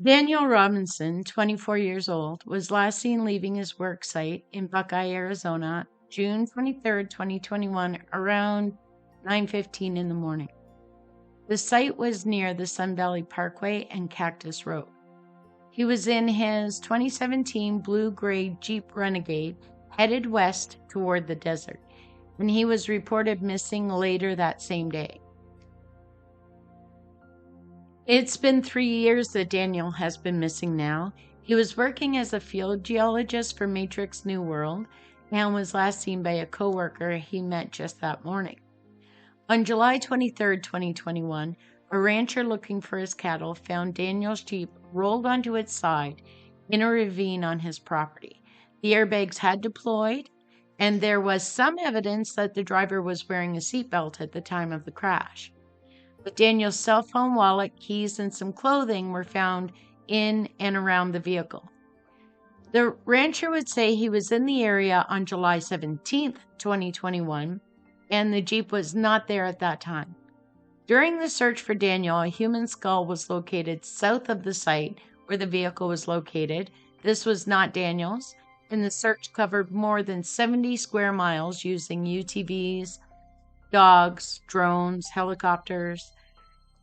Daniel Robinson, 24 years old, was last seen leaving his work site in Buckeye, Arizona, June 23rd, 2021, around 9:15 in the morning. The site was near the Sun Valley Parkway and Cactus Road. He was in his 2017 blue-gray Jeep Renegade, headed west toward the desert, and he was reported missing later that same day. It's been 3 years that Daniel has been missing now. He was working as a field geologist for Matrix New World and was last seen by a coworker he met just that morning. On July 23rd, 2021, a rancher looking for his cattle found Daniel's Jeep rolled onto its side in a ravine on his property. The airbags had deployed, and there was some evidence that the driver was wearing a seatbelt at the time of the crash. But Daniel's cell phone, wallet, keys, and some clothing were found in and around the vehicle. The rancher would say he was in the area on July 17th, 2021, and the Jeep was not there at that time. During the search for Daniel, a human skull was located south of the site where the vehicle was located. This was not Daniel's, and the search covered more than 70 square miles using UTVs, dogs, drones, helicopters.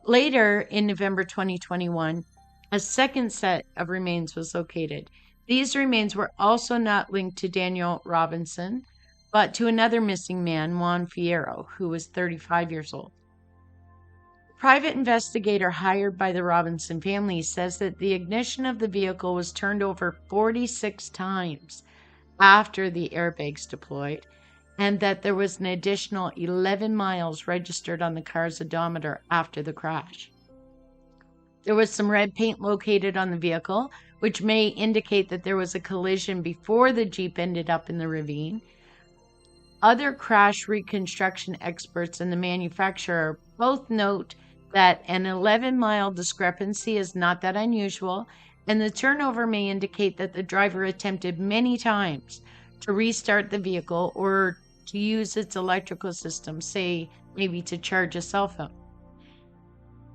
Later, in November 2021, a second set of remains was located. These remains were also not linked to Daniel Robinson, but to another missing man, Juan Fierro, who was 35 years old. The private investigator hired by the Robinson family says that the ignition of the vehicle was turned over 46 times after the airbags deployed, and that there was an additional 11 miles registered on the car's odometer after the crash. There was some red paint located on the vehicle, which may indicate that there was a collision before the Jeep ended up in the ravine. Other crash reconstruction experts and the manufacturer both note that an 11-mile discrepancy is not that unusual, and the turnover may indicate that the driver attempted many times to restart the vehicle or to use its electrical system, say maybe to charge a cell phone.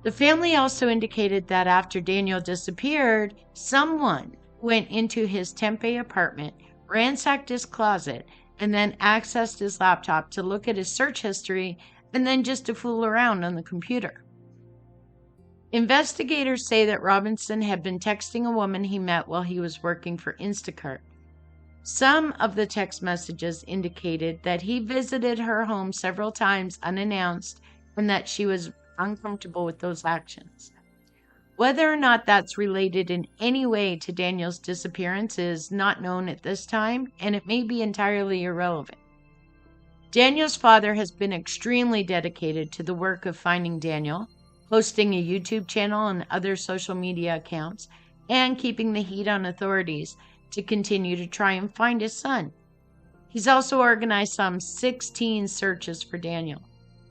The family also indicated that after Daniel disappeared, someone went into his Tempe apartment, ransacked his closet, and then accessed his laptop to look at his search history and then just to fool around on the computer. Investigators say that Robinson had been texting a woman he met while he was working for Instacart. Some of the text messages indicated that he visited her home several times unannounced and that she was uncomfortable with those actions. Whether or not that's related in any way to Daniel's disappearance is not known at this time, and it may be entirely irrelevant. Daniel's father has been extremely dedicated to the work of finding Daniel, hosting a YouTube channel and other social media accounts, and keeping the heat on authorities to continue to try and find his son. He's also organized some 16 searches for Daniel.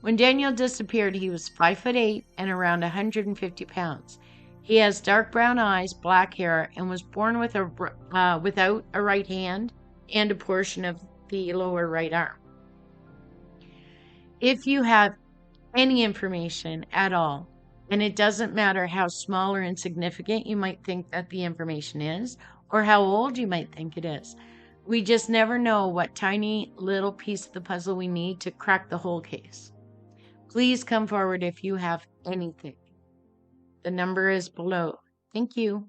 When Daniel disappeared, he was 5'8" and around 150 pounds. He has dark brown eyes, black hair, and was born with without a right hand and a portion of the lower right arm. If you have any information at all, and it doesn't matter how small or insignificant you might think that the information is, or how old you might think it is, we just never know what tiny little piece of the puzzle we need to crack the whole case. Please come forward if you have anything. The number is below. Thank you.